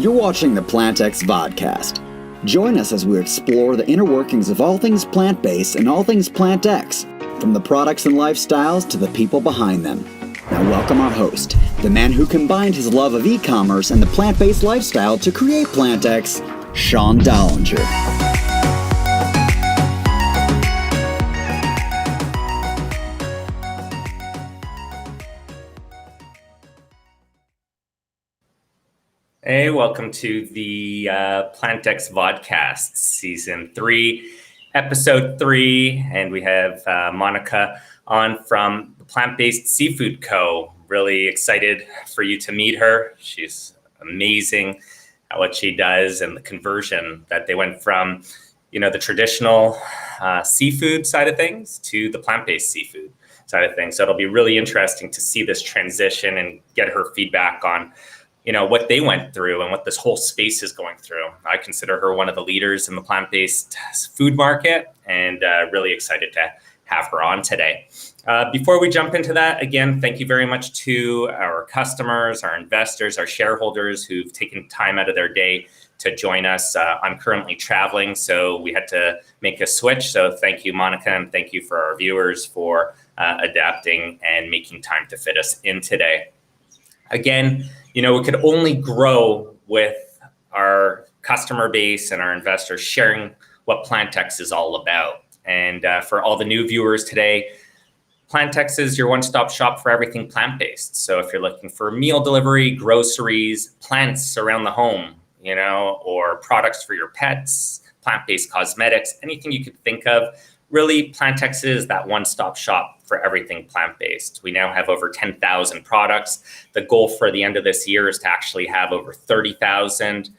You're watching the PlantX vodcast. Join us as we explore the inner workings of all things plant-based and all things PlantX, from the products and lifestyles to the people behind them. Now welcome our host, the man who combined his love of e-commerce and the plant-based lifestyle to create PlantX, Sean Dollinger. Hey, welcome to the PlantX Vodcast, Season 3, Episode 3, and we have Monica on from the Plant-Based Seafood Co. Really excited for you to meet her. She's amazing at what she does and the conversion that they went from, the traditional seafood side of things to the plant-based seafood side of things. So it'll be really interesting to see this transition and get her feedback on what they went through and what this whole space is going through. I consider her one of the leaders in the plant-based food market and really excited to have her on today. Before we jump into that, again, thank you very much to our customers, our investors, our shareholders who've taken time out of their day to join us. I'm currently traveling, so we had to make a switch. So thank you, Monica, and thank you for our viewers for adapting and making time to fit us in today. Again, we could only grow with our customer base and our investors sharing what PlantX is all about. And for all the new viewers today, PlantX is your one-stop shop for everything plant-based. So if you're looking for meal delivery, groceries, plants around the home, or products for your pets, plant-based cosmetics, anything you could think of, really, PlantX is that one-stop shop for everything plant-based. We now have over 10,000 products. The goal for the end of this year is to actually have over 30,000.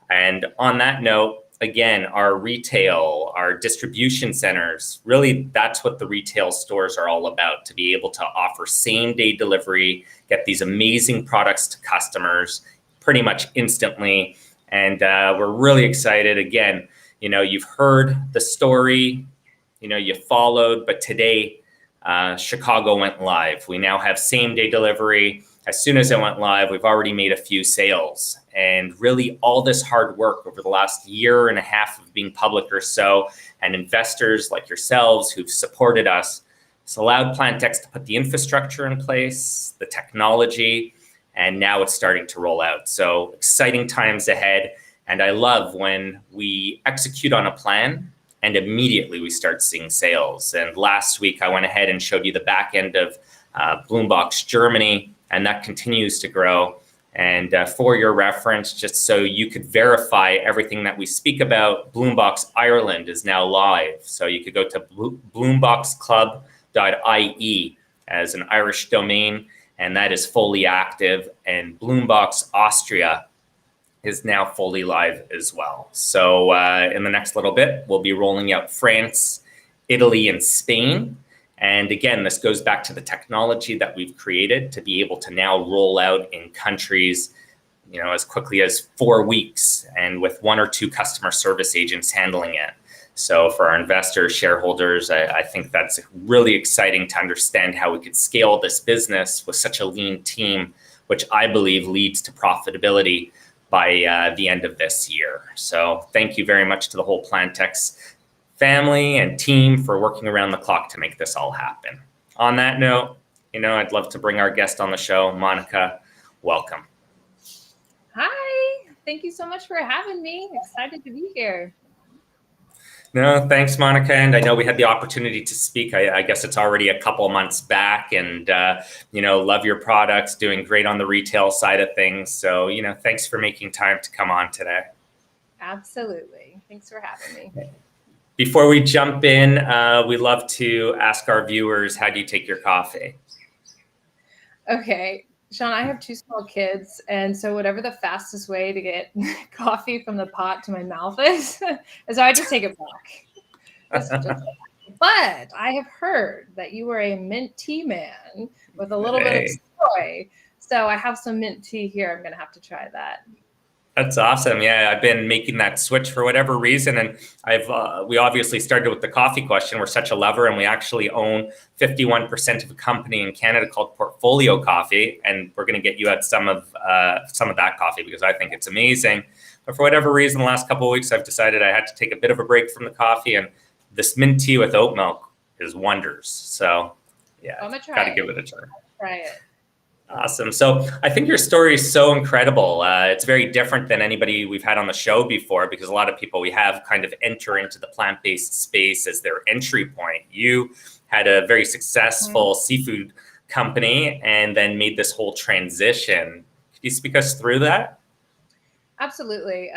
And on that note, again, our retail, our distribution centers, really that's what the retail stores are all about, to be able to offer same-day delivery, get these amazing products to customers pretty much instantly. And we're really excited. Again, you've heard the story, you followed, but today, Chicago went live. We now have same-day delivery. As soon as it went live, we've already made a few sales. And really all this hard work over the last year and a half of being public or so, and investors like yourselves who've supported us, it's allowed PlantX to put the infrastructure in place, the technology, and now it's starting to roll out. So exciting times ahead. And I love when we execute on a plan and immediately we start seeing sales. And last week, I went ahead and showed you the back end of Bloombox Germany, and that continues to grow. And for your reference, just so you could verify everything that we speak about, Bloombox Ireland is now live. So you could go to bloomboxclub.ie as an Irish domain, and that is fully active. And Bloombox Austria is now fully live as well. So in the next little bit, we'll be rolling out France, Italy, and Spain. And again, this goes back to the technology that we've created to be able to now roll out in countries, as quickly as 4 weeks and with 1 or 2 customer service agents handling it. So for our investors, shareholders, I think that's really exciting to understand how we could scale this business with such a lean team, which I believe leads to profitability by the end of this year. So thank you very much to the whole PlantX family and team for working around the clock to make this all happen. On that note, I'd love to bring our guest on the show. Monica, welcome. Hi, thank you so much for having me. Excited to be here. No, thanks, Monica. And I know we had the opportunity to speak. I guess it's already a couple months back, and love your products, doing great on the retail side of things. So, thanks for making time to come on today. Absolutely. Thanks for having me. Before we jump in, we love to ask our viewers, how do you take your coffee? Okay. Sean, I have 2 small kids, and so whatever the fastest way to get coffee from the pot to my mouth is so I just take it back. But I have heard that you were a mint tea man with a little bit of soy. So I have some mint tea here. I'm going to have to try that. That's awesome. Yeah, I've been making that switch for whatever reason, and we obviously started with the coffee question. We're such a lover, and we actually own 51% of a company in Canada called Portfolio Coffee, and we're going to get you at some of that coffee because I think it's amazing. But for whatever reason, the last couple of weeks, I've decided I had to take a bit of a break from the coffee, and this mint tea with oat milk is wonders. So yeah, got to give it a try. Try it. Awesome. So I think your story is so incredible. It's very different than anybody we've had on the show before, because a lot of people we have kind of enter into the plant-based space as their entry point. You had a very successful seafood company and then made this whole transition. Could you speak us through that? Absolutely.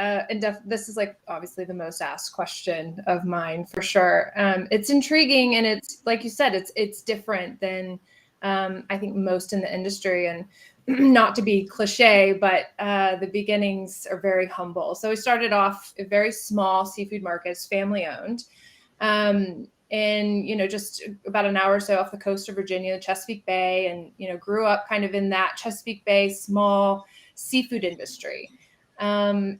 This is like obviously the most asked question of mine for sure. It's intriguing, and it's like you said, it's different than I think most in the industry, and not to be cliche, but the beginnings are very humble. So we started off a very small seafood markets, family owned, and just about an hour or so off the coast of Virginia, Chesapeake Bay, and grew up kind of in that Chesapeake Bay small seafood industry. And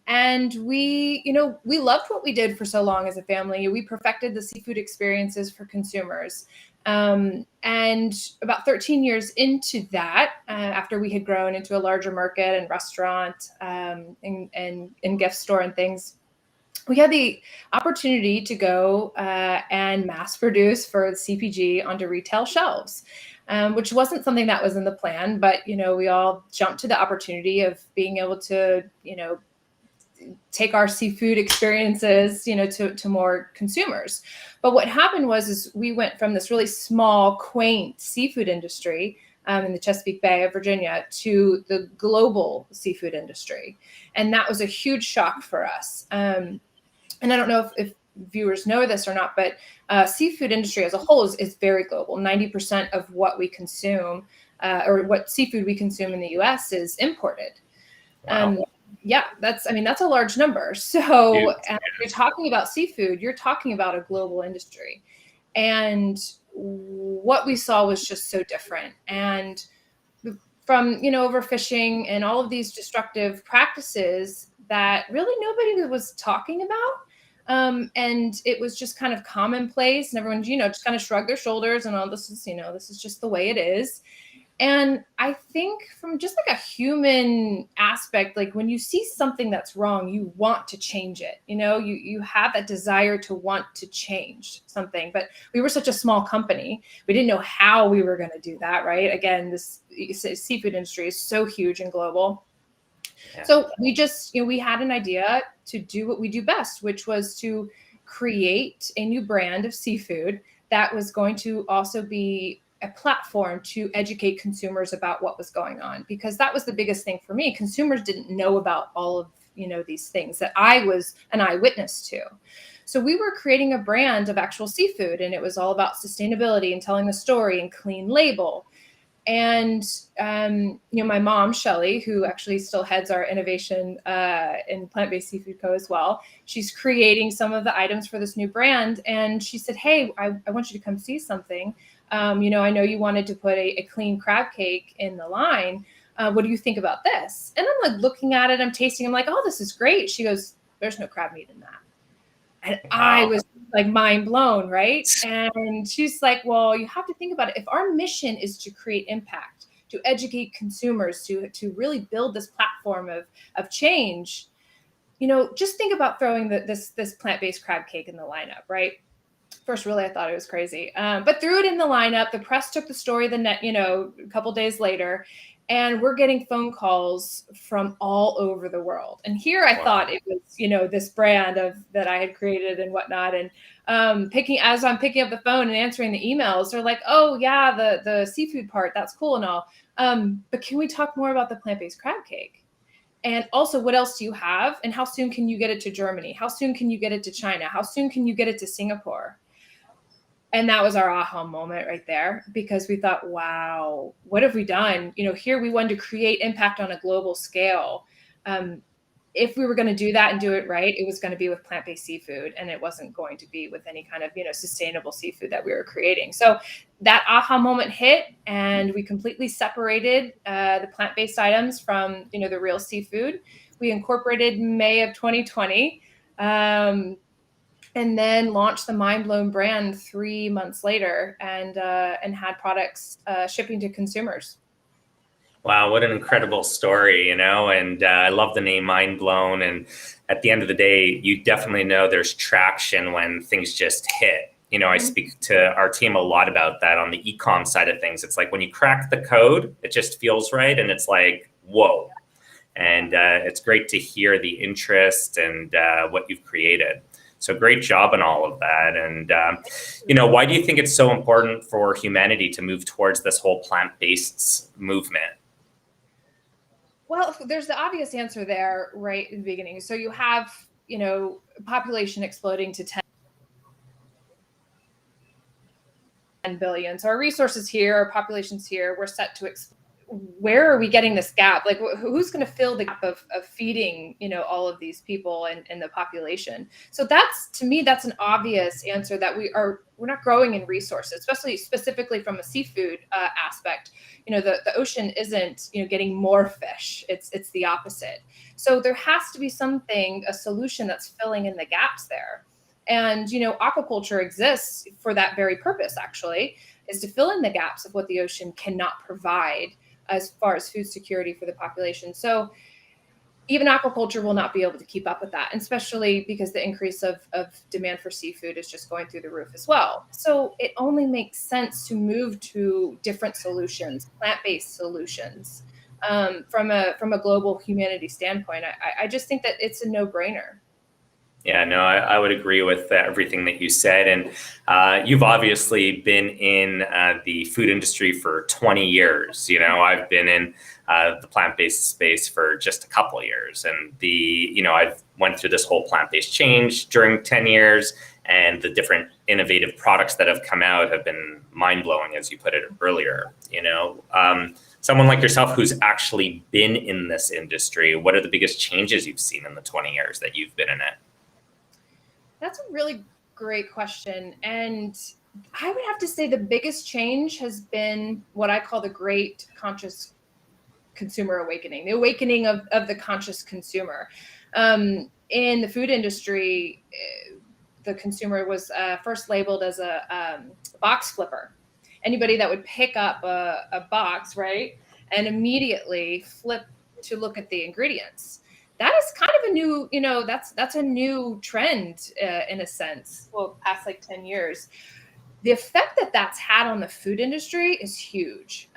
we loved what we did for so long as a family. We perfected the seafood experiences for consumers. And about 13 years into that, after we had grown into a larger market and restaurant, and gift store and things, we had the opportunity to go and mass produce for CPG onto retail shelves, which wasn't something that was in the plan, but we all jumped to the opportunity of being able to take our seafood experiences to more consumers. But what happened is we went from this really small, quaint seafood industry in the Chesapeake Bay of Virginia to the global seafood industry, and that was a huge shock for us. And I don't know if viewers know this or not, but seafood industry as a whole is very global. 90% of what we consume, or what seafood we consume in the U.S. is imported. Wow. Yeah, that's a large number. So you're talking about seafood, you're talking about a global industry. And what we saw was just so different. And from, overfishing and all of these destructive practices that really nobody was talking about. And it was just kind of commonplace, and everyone, just kind of shrugged their shoulders and this is just the way it is. And I think from just like a human aspect, like when you see something that's wrong, you want to change it. You have that desire to want to change something. But we were such a small company. We didn't know how we were going to do that, right? Again, this seafood industry is so huge and global. Yeah. So we just, we had an idea to do what we do best, which was to create a new brand of seafood that was going to also be a platform to educate consumers about what was going on, because that was the biggest thing for me. Consumers didn't know about all of these things that I was an eyewitness to. So we were creating a brand of actual seafood, and it was all about sustainability and telling the story and clean label. And my mom, Shelly, who actually still heads our innovation in Plant-Based Seafood Co. as well, she's creating some of the items for this new brand. And she said, "Hey, I want you to come see something. I know you wanted to put a clean crab cake in the line. What do you think about this?" And I'm like looking at it, I'm tasting, I'm like, "Oh, this is great." She goes, "There's no crab meat in that." And wow. I was like mind blown, right? And she's like, "Well, you have to think about it. If our mission is to create impact, to educate consumers, to really build this platform of change, just think about throwing this plant-based crab cake in the lineup, right?" First, really, I thought it was crazy, but threw it in the lineup. The press took the story a couple days later, and we're getting phone calls from all over the world. And here I thought it was, this brand that I had created and whatnot. And as I'm picking up the phone and answering the emails, they're like, "Oh yeah, the seafood part, that's cool and all. But can we talk more about the plant-based crab cake? And also, what else do you have? And how soon can you get it to Germany? How soon can you get it to China? How soon can you get it to Singapore?" And that was our aha moment right there, because we thought, wow, what have we done? Here we wanted to create impact on a global scale. If we were going to do that and do it right, it was going to be with plant-based seafood, and it wasn't going to be with any kind of, sustainable seafood that we were creating. So that aha moment hit, and we completely separated the plant-based items from, the real seafood. We incorporated May of 2020, and then launched the Mind Blown brand 3 months later, and had products shipping to consumers. Wow, what an incredible story, and I love the name Mind Blown. And at the end of the day, you definitely know there's traction when things just hit. I speak to our team a lot about that on the e-com side of things. It's like when you crack the code, it just feels right. And it's like, whoa. And it's great to hear the interest and what you've created. So great job on all of that. And, why do you think it's so important for humanity to move towards this whole plant-based movement? Well, there's the obvious answer there right in the beginning. So you have, population exploding to 10 billion. So our resources here, our population's here, we're set to explode. Where are we getting this gap? Like, who's going to fill the gap of feeding, all of these people and the population? So to me, that's an obvious answer, that we're not growing in resources, specifically from a seafood aspect. The ocean isn't, getting more fish. It's the opposite. So there has to be a solution that's filling in the gaps there. And, aquaculture exists for that very purpose, actually, is to fill in the gaps of what the ocean cannot provide as far as food security for the population. So even aquaculture will not be able to keep up with that, and especially because the increase of demand for seafood is just going through the roof as well. So it only makes sense to move to different solutions, plant-based solutions, from a global humanity standpoint. I just think that it's a no-brainer. Yeah, no, I would agree with everything that you said. And you've obviously been in the food industry for 20 years. I've been in the plant-based space for just a couple of years. And I've went through this whole plant-based change during 10 years. And the different innovative products that have come out have been mind-blowing, as you put it earlier. Someone like yourself who's actually been in this industry, what are the biggest changes you've seen in the 20 years that you've been in it? That's a really great question. And I would have to say the biggest change has been what I call the great conscious consumer awakening, the awakening of the conscious consumer. In the food industry, the consumer was first labeled as a box flipper. Anybody that would pick up a box, right, and immediately flip to look at the ingredients. That is kind of a new, that's a new trend in a sense. Well, past like 10 years. The effect that that's had on the food industry is huge.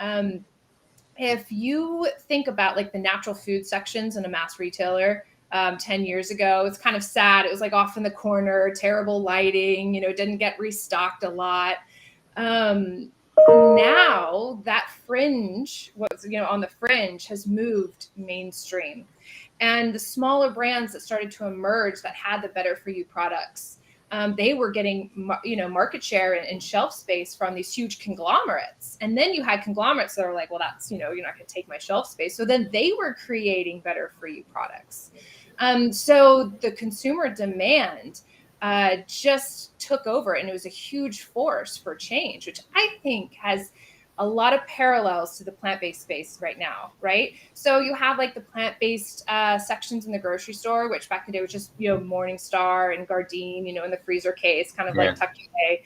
If you think about like the natural food sections in a mass retailer 10 years ago, it's kind of sad. It was like off in the corner, terrible lighting, didn't get restocked a lot. Now that fringe, on the fringe has moved mainstream. And the smaller brands that started to emerge that had the better for you products, they were getting, market share and shelf space from these huge conglomerates. And then you had conglomerates that are like, well, that's, you're not going to take my shelf space. So then they were creating better for you products. So the consumer demand just took over, and it was a huge force for change, which I think has a lot of parallels to the plant-based space right now, right? So you have like the plant-based sections in the grocery store, which back in the day was just, Morningstar and Gardein, in the freezer case, kind of like tucked away.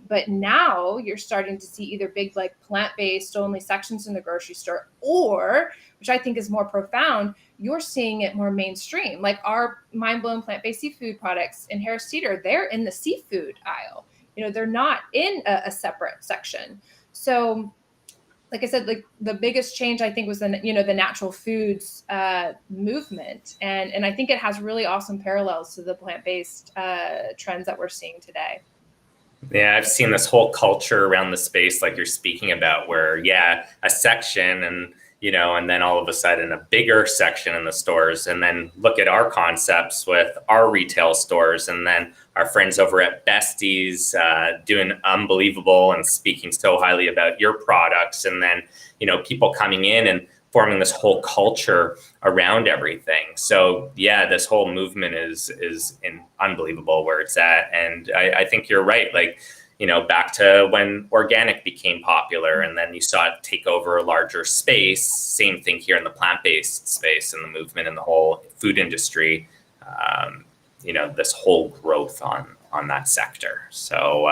But now you're starting to see either big like plant-based only sections in the grocery store, or, which I think is more profound, you're seeing it more mainstream. Like our Mind Blown plant-based seafood products in Harris Teeter, they're in the seafood aisle. They're not in a separate section. So, like I said, like the biggest change I think was the natural foods movement, and I think it has really awesome parallels to the plant-based trends that we're seeing today. Yeah, I've seen this whole culture around the space, like you're speaking about, where a section and and then all of a sudden a bigger section in the stores, and then look at our concepts with our retail stores, and then our friends over at Besties doing unbelievable and speaking so highly about your products, and then people coming in and forming this whole culture around everything. So this whole movement is unbelievable where it's at, and I think you're right. Like back to when organic became popular, and then you saw it take over a larger space. Same thing here in the plant-based space and the movement in the whole food industry. This whole growth on that sector. So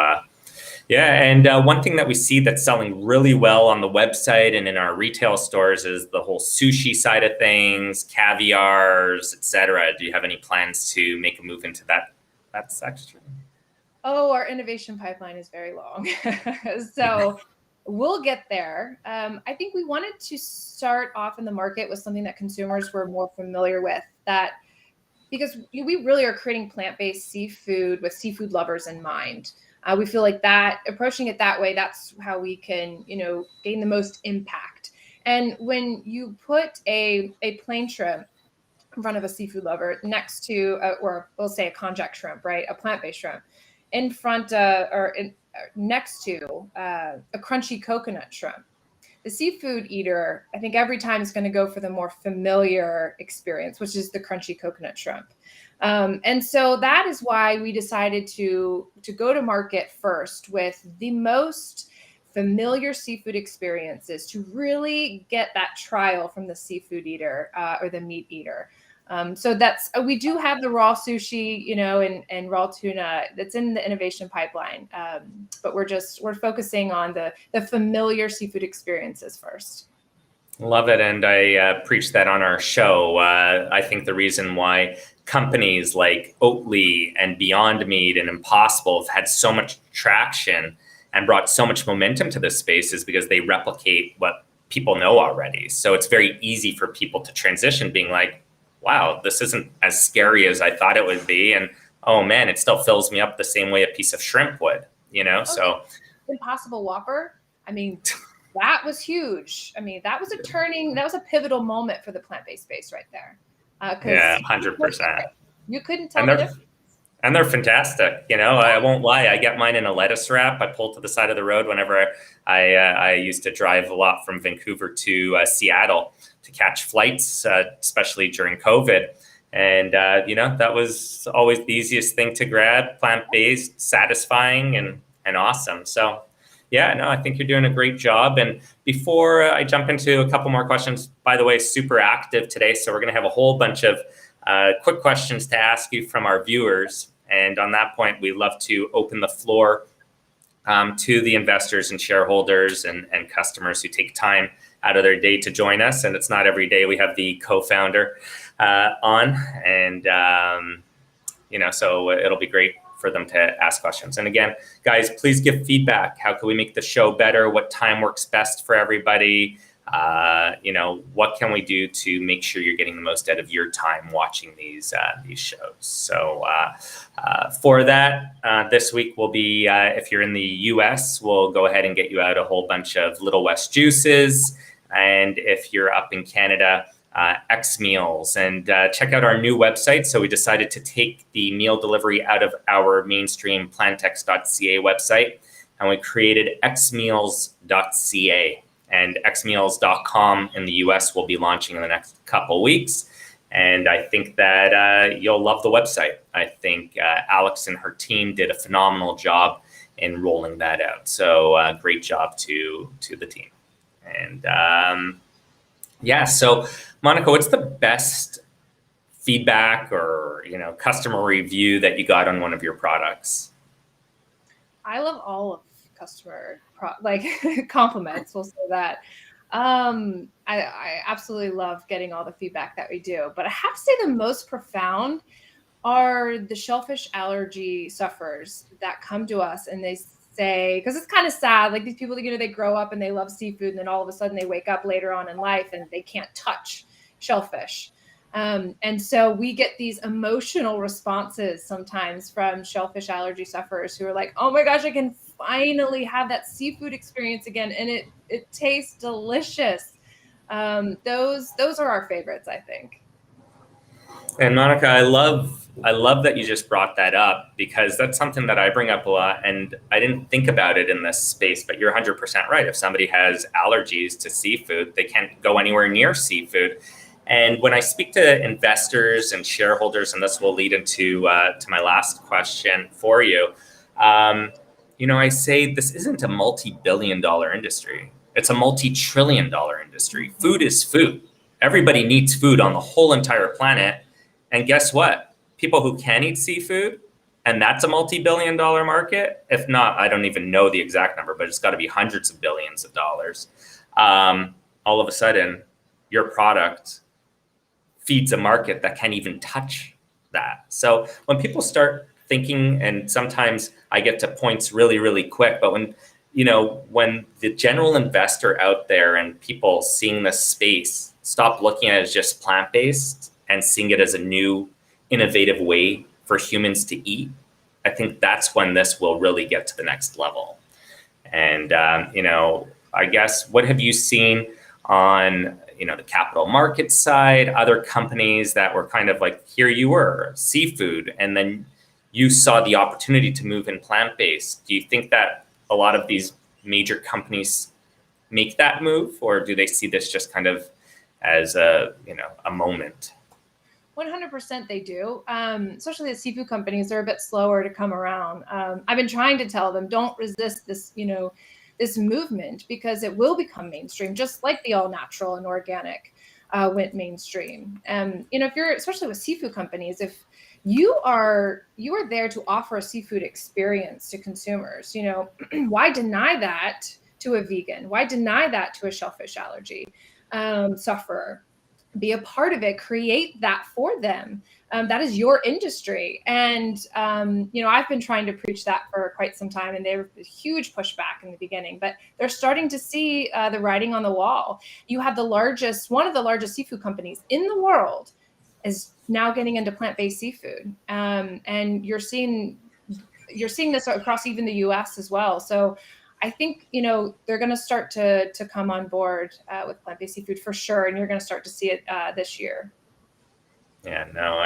and one thing that we see that's selling really well on the website and in our retail stores is the whole sushi side of things, caviars, etc. Do you have any plans to make a move into that section? Oh, our innovation pipeline is very long. So we'll get there. I think we wanted to start off in the market with something that consumers were more familiar with, because we really are creating plant-based seafood with seafood lovers in mind. We feel like that approaching it that way, that's how we can, gain the most impact. And when you put a plain shrimp in front of a seafood lover next to, or we'll say a konjac shrimp, right? A plant-based shrimp in front next to a crunchy coconut shrimp, the seafood eater, I think every time is going to go for the more familiar experience, which is the crunchy coconut shrimp. And so that is why we decided to go to market first with the most familiar seafood experiences to really get that trial from the seafood eater or the meat eater. So we do have the raw sushi, and raw tuna that's in the innovation pipeline. But we're focusing on the familiar seafood experiences first. Love it. And I preach that on our show. I think the reason why companies like Oatly and Beyond Meat and Impossible have had so much traction and brought so much momentum to this space is because they replicate what people know already. So it's very easy for people to transition, being like, wow, this isn't as scary as I thought it would be. And oh man, it still fills me up the same way a piece of shrimp would, so. Impossible Whopper. I mean, that was huge. I mean, that was a pivotal moment for the plant-based space right there. 100%. You couldn't tell the difference. And they're fantastic. I won't lie. I get mine in a lettuce wrap. I pull to the side of the road whenever I used to drive a lot from Vancouver to Seattle to catch flights, especially during COVID. And, that was always the easiest thing to grab, plant-based, satisfying and awesome. So, I think you're doing a great job. And before I jump into a couple more questions, by the way, super active today. So we're going to have a whole bunch of quick questions to ask you from our viewers. And on that point, we love to open the floor to the investors and shareholders and customers who take time out of their day to join us. And it's not every day we have the co-founder on. And, so it'll be great for them to ask questions. And again, guys, please give feedback. How can we make the show better? What time works best for everybody? What can we do to make sure you're getting the most out of your time watching these shows? So for that, this week will be, if you're in the US, we'll go ahead and get you out a whole bunch of Little West juices. And if you're up in Canada, X meals, and check out our new website. So we decided to take the meal delivery out of our mainstream PlantX.ca website, and we created xmeals.ca. And xmeals.com in the US will be launching in the next couple weeks. And I think that you'll love the website. I think Alex and her team did a phenomenal job in rolling that out. So great job to the team. And so Monica, what's the best feedback or customer review that you got on one of your products? I love all of customer compliments. We'll say that. I absolutely love getting all the feedback that we do, but I have to say the most profound are the shellfish allergy sufferers that come to us and they say, because it's kind of sad, like these people, they grow up and they love seafood, and then all of a sudden they wake up later on in life and they can't touch shellfish. And so we get these emotional responses sometimes from shellfish allergy sufferers who are like, oh my gosh, I can finally have that seafood experience again. And it tastes delicious. Those are our favorites, I think. And Monica, I love that you just brought that up, because that's something that I bring up a lot, and I didn't think about it in this space, but you're 100% right. If somebody has allergies to seafood, they can't go anywhere near seafood. And when I speak to investors and shareholders, and this will lead into to my last question for you, I say this isn't a multi-billion-dollar industry. It's a multi-trillion-dollar industry. Food is food. Everybody needs food on the whole entire planet. And guess what? People who can eat seafood, and that's a multi-billion-dollar market. If not, I don't even know the exact number, but it's got to be hundreds of billions of dollars. All of a sudden, your product feeds a market that can't even touch that. So when people start thinking, and sometimes I get to points really, really quick, but when the general investor out there and people seeing this space stop looking at it as just plant-based and seeing it as a new innovative way for humans to eat, I think that's when this will really get to the next level. And, I guess, what have you seen on, the capital market side, other companies that were kind of like, here you were, seafood, and then you saw the opportunity to move in plant-based. Do you think that a lot of these major companies make that move, or do they see this just kind of as a moment? 100% they do. Especially the seafood companies, they're a bit slower to come around. I've been trying to tell them, don't resist this, this movement, because it will become mainstream, just like the all natural and organic went mainstream. If you're, especially with seafood companies, if you are there to offer a seafood experience to consumers, why deny that to a vegan? Why deny that to a shellfish allergy sufferer? Be a part of it, create that for them. That is your industry. And, I've been trying to preach that for quite some time, and there was a huge pushback in the beginning, but they're starting to see the writing on the wall. You have one of the largest seafood companies in the world is now getting into plant-based seafood. And you're seeing this across even the US as well. So I think, they're going to start to come on board with plant-based seafood for sure. And you're going to start to see it this year. Yeah, no,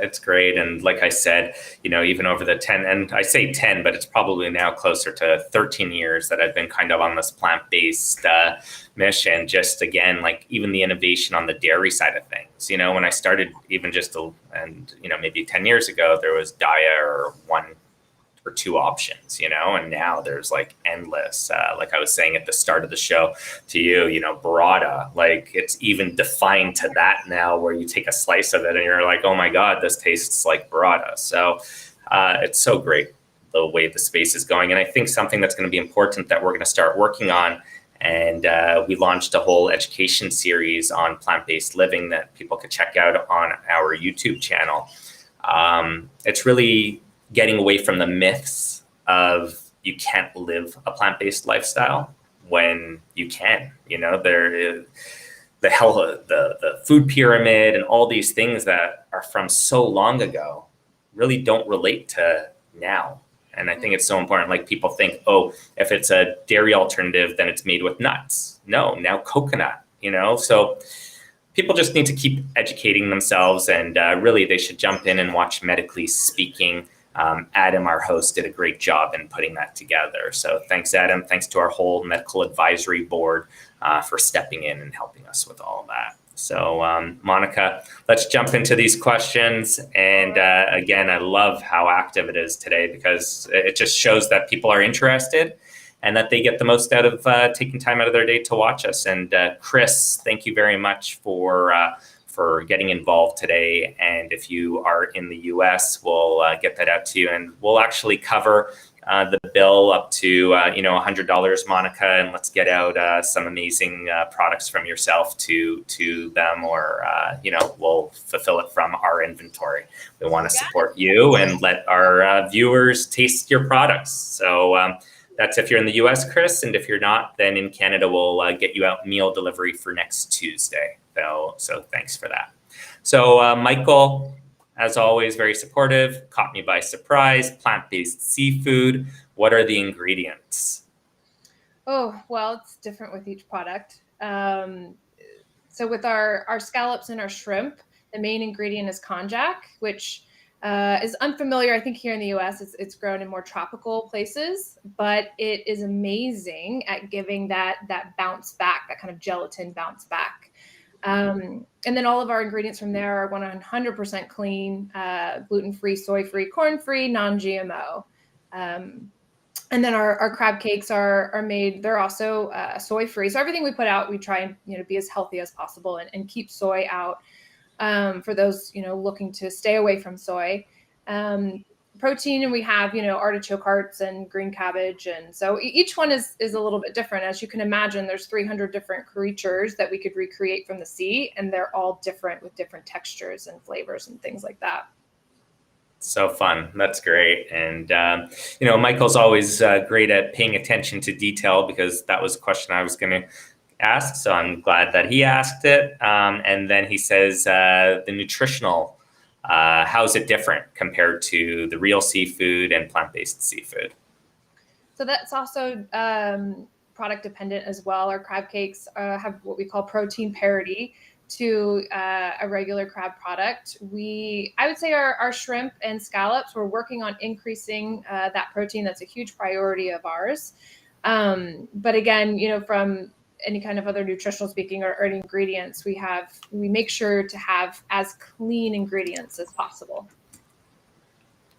it's great. And like I said, even over the 10, and I say 10, but it's probably now closer to 13 years that I've been kind of on this plant-based mission. Just again, like even the innovation on the dairy side of things, when I started even maybe 10 years ago, there was Daya or one or two options, and now there's like endless, like I was saying at the start of the show to you, burrata, like it's even defined to that now, where you take a slice of it and you're like, oh my God, this tastes like burrata. So it's so great the way the space is going. And I think something that's going to be important that we're going to start working on, and we launched a whole education series on plant-based living that people could check out on our YouTube channel. It's really getting away from the myths of you can't live a plant-based lifestyle when you can. There the health, the food pyramid, and all these things that are from so long ago really don't relate to now. And I think it's so important. Like people think, oh, if it's a dairy alternative, then it's made with nuts. No, now coconut. So people just need to keep educating themselves, and really they should jump in and watch Medically Speaking. Adam, our host, did a great job in putting that together. So thanks, Adam. Thanks to our whole medical advisory board for stepping in and helping us with all of that. So Monica, let's jump into these questions. And again, I love how active it is today, because it just shows that people are interested and that they get the most out of taking time out of their day to watch us. And Chris, thank you very much for getting involved today. And if you are in the US, we'll get that out to you, and we'll actually cover the bill up to $100, Monica, and let's get out some amazing products from yourself to them, or we'll fulfill it from our inventory. We want to support you and let our viewers taste your products. So that's if you're in the US, Chris, and if you're not, then in Canada, we'll get you out meal delivery for next Tuesday. So thanks for that. So Michael, as always, very supportive, caught me by surprise, plant-based seafood. What are the ingredients? Oh, well, it's different with each product. So with our scallops and our shrimp, the main ingredient is konjac, which is unfamiliar. I think here in the US, it's grown in more tropical places, but it is amazing at giving that bounce back, that kind of gelatin bounce back. And then all of our ingredients from there are 100% clean, gluten-free, soy-free, corn-free, non-GMO. And then our crab cakes are made, they're also soy free. So everything we put out, we try and be as healthy as possible and keep soy out for those looking to stay away from soy. Protein, and we have artichoke hearts and green cabbage, and so each one is a little bit different. As you can imagine, there's 300 different creatures that we could recreate from the sea, and they're all different with different textures and flavors and things like that. So fun. That's great. And, Michael's always great at paying attention to detail, because that was a question I was going to ask. So I'm glad that he asked it. And then he says the nutritional, how is it different compared to the real seafood and plant-based seafood? So that's also product dependent as well. Our crab cakes have what we call protein parity to a regular crab product. I would say our shrimp and scallops, we're working on increasing that protein. That's a huge priority of ours. But again, from any kind of other nutritional speaking or ingredients, we make sure to have as clean ingredients as possible.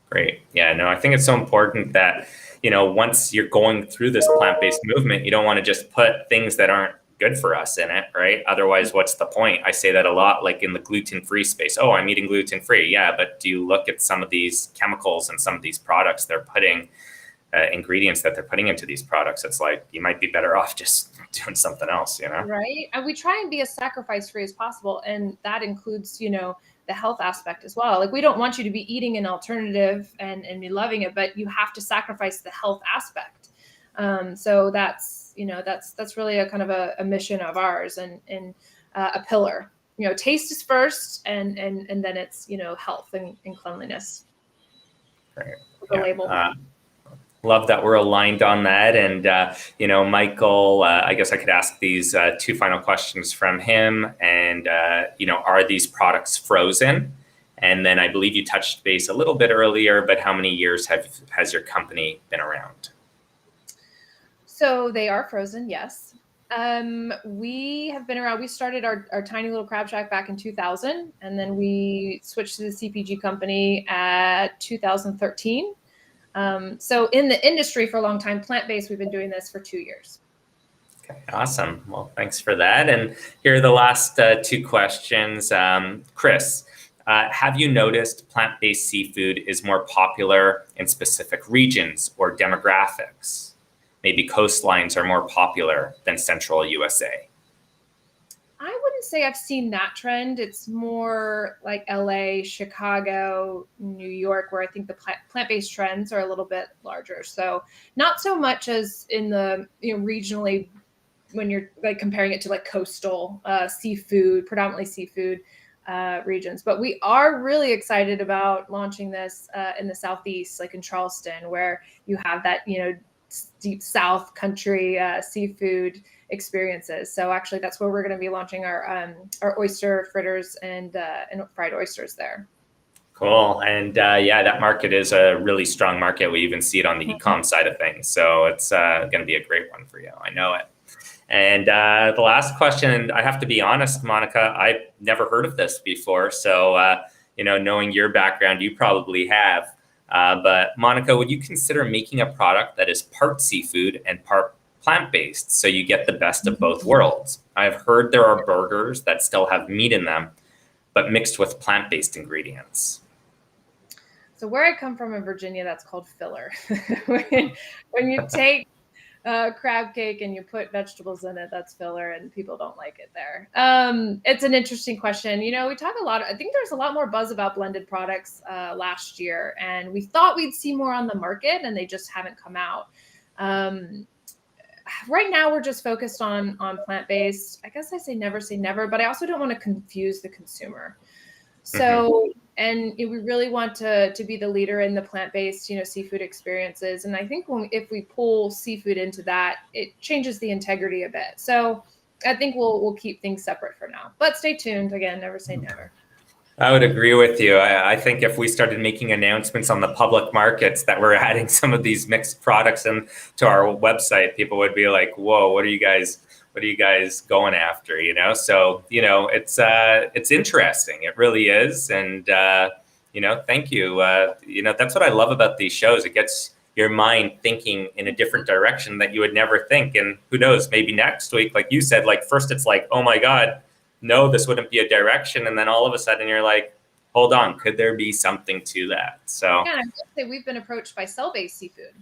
Great. Yeah, no, I think it's so important that, once you're going through this plant-based movement, you don't want to just put things that aren't good for us in it, right? Otherwise, what's the point? I say that a lot, like in the gluten-free space. Oh, I'm eating gluten-free. Yeah, but do you look at some of these chemicals and some of these products they're putting, ingredients that they're putting into these products? It's like, you might be better off just doing something else, Right. And we try and be as sacrifice-free as possible. And that includes, the health aspect as well. Like, we don't want you to be eating an alternative and be loving it, but you have to sacrifice the health aspect. So that's really a kind of a mission of ours and a pillar. Taste is first, and then it's health and cleanliness. Right. The label. Love that we're aligned on that. And Michael, I guess I could ask these two final questions from him. And are these products frozen? And then I believe you touched base a little bit earlier, but how many years has your company been around? So they are frozen, yes. We have been around. We started our tiny little crab shack back in 2000, and then we switched to the CPG company at 2013. So in the industry for a long time, plant-based, we've been doing this for 2 years. Okay, awesome. Well, thanks for that. And here are the last two questions. Chris, have you noticed plant-based seafood is more popular in specific regions or demographics? Maybe coastlines are more popular than central USA. I wouldn't say I've seen that trend. It's more like LA, Chicago, New York, where I think the plant-based trends are a little bit larger. So not so much as in the regionally, when you're like comparing it to like coastal seafood, predominantly seafood regions. But we are really excited about launching this in the Southeast, like in Charleston, where you have that deep South country seafood experiences. So actually, that's where we're going to be launching our oyster fritters and fried oysters there. Cool. And that market is a really strong market. We even see it on the e-com side of things. So it's going to be a great one for you. I know it. And the last question, I have to be honest, Monica, I've never heard of this before. So, knowing your background, you probably have. But Monica, would you consider making a product that is part seafood and part plant-based, so you get the best of both worlds? I've heard there are burgers that still have meat in them, but mixed with plant-based ingredients. So where I come from in Virginia, that's called filler. when you take crab cake and you put vegetables in it, that's filler, and people don't like it there. It's an interesting question. We talk a lot. I think there's a lot more buzz about blended products last year, and we thought we'd see more on the market, and they just haven't come out. Right now, we're just focused on plant-based. I guess I say never, but I also don't want to confuse the consumer. So, and we really want to be the leader in the plant-based, seafood experiences. And I think if we pull seafood into that, it changes the integrity a bit. So I think we'll keep things separate for now, but stay tuned. Again, never say never. I would agree with you. I think if we started making announcements on the public markets that we're adding some of these mixed products into our website, people would be like, whoa, what are you guys going after? So, it's interesting. It really is. And, thank you. That's what I love about these shows. It gets your mind thinking in a different direction that you would never think. And who knows, maybe next week, like you said, like first it's like, oh my God, no, this wouldn't be a direction. And then all of a sudden you're like, hold on, could there be something to that? So yeah, I would say we've been approached by cell-based seafood,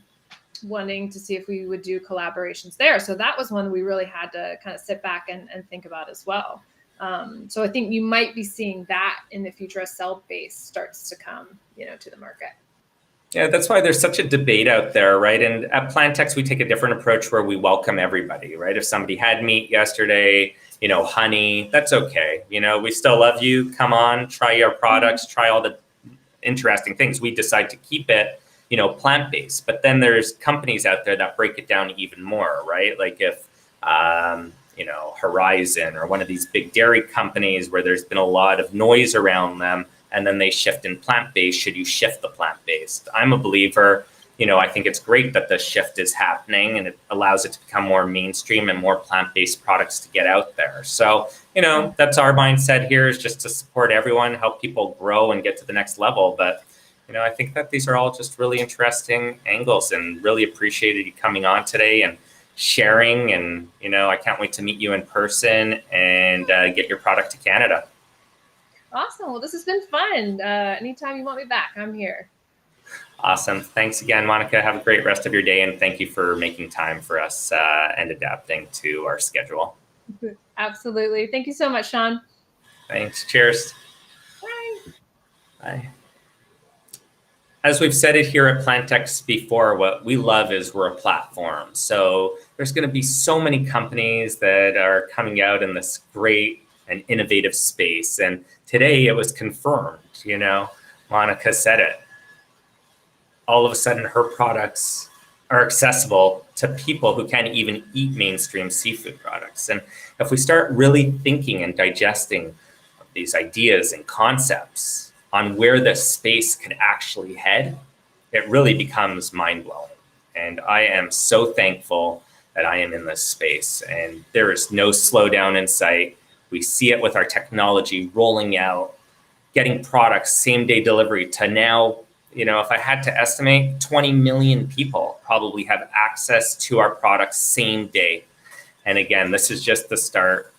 wanting to see if we would do collaborations there. So that was one we really had to kind of sit back and think about as well. So I think you might be seeing that in the future as cell-based starts to come, to the market. Yeah, that's why there's such a debate out there, right? And at PlantX, we take a different approach where we welcome everybody, right? If somebody had meat yesterday, honey, that's okay. We still love you. Come on, try our products, try all the interesting things. We decide to keep it, plant-based. But then there's companies out there that break it down even more, right? Like if, Horizon or one of these big dairy companies where there's been a lot of noise around them, and then they shift in plant-based, should you shift the plant-based? I'm a believer, I think it's great that the shift is happening and it allows it to become more mainstream and more plant-based products to get out there. So, that's our mindset here, is just to support everyone, help people grow and get to the next level. But, I think that these are all just really interesting angles, and really appreciated you coming on today and sharing. And, I can't wait to meet you in person and get your product to Canada. Awesome. Well, this has been fun. Anytime you want me back, I'm here. Awesome. Thanks again, Monica. Have a great rest of your day. And thank you for making time for us and adapting to our schedule. Absolutely. Thank you so much, Sean. Thanks. Cheers. Bye. Bye. As we've said it here at PlantX before, what we love is we're a platform. So there's going to be so many companies that are coming out in this great and innovative space. And today it was confirmed, Monica said it. All of a sudden her products are accessible to people who can't even eat mainstream seafood products. And if we start really thinking and digesting these ideas and concepts on where this space could actually head, it really becomes mind-blowing. And I am so thankful that I am in this space, and there is no slowdown in sight. We see it with our technology rolling out, getting products same-day delivery to now, if I had to estimate, 20 million people probably have access to our products same day. And again, this is just the start.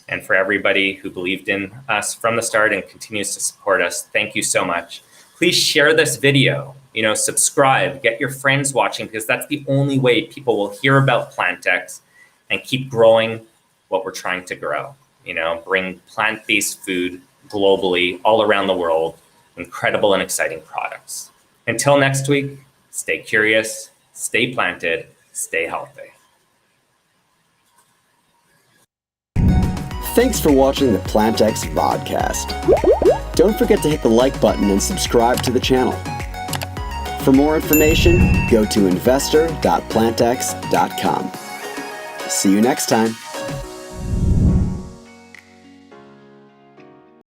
And for everybody who believed in us from the start and continues to support us, thank you so much. Please share this video, subscribe, get your friends watching, because that's the only way people will hear about PlantX and keep growing what we're trying to grow. Bring plant-based food globally, all around the world, incredible and exciting products. Until next week, stay curious, stay planted, stay healthy. Thanks for watching the PlantX Vodcast. Don't forget to hit the like button and subscribe to the channel. For more information, go to investor.plantx.com. See you next time.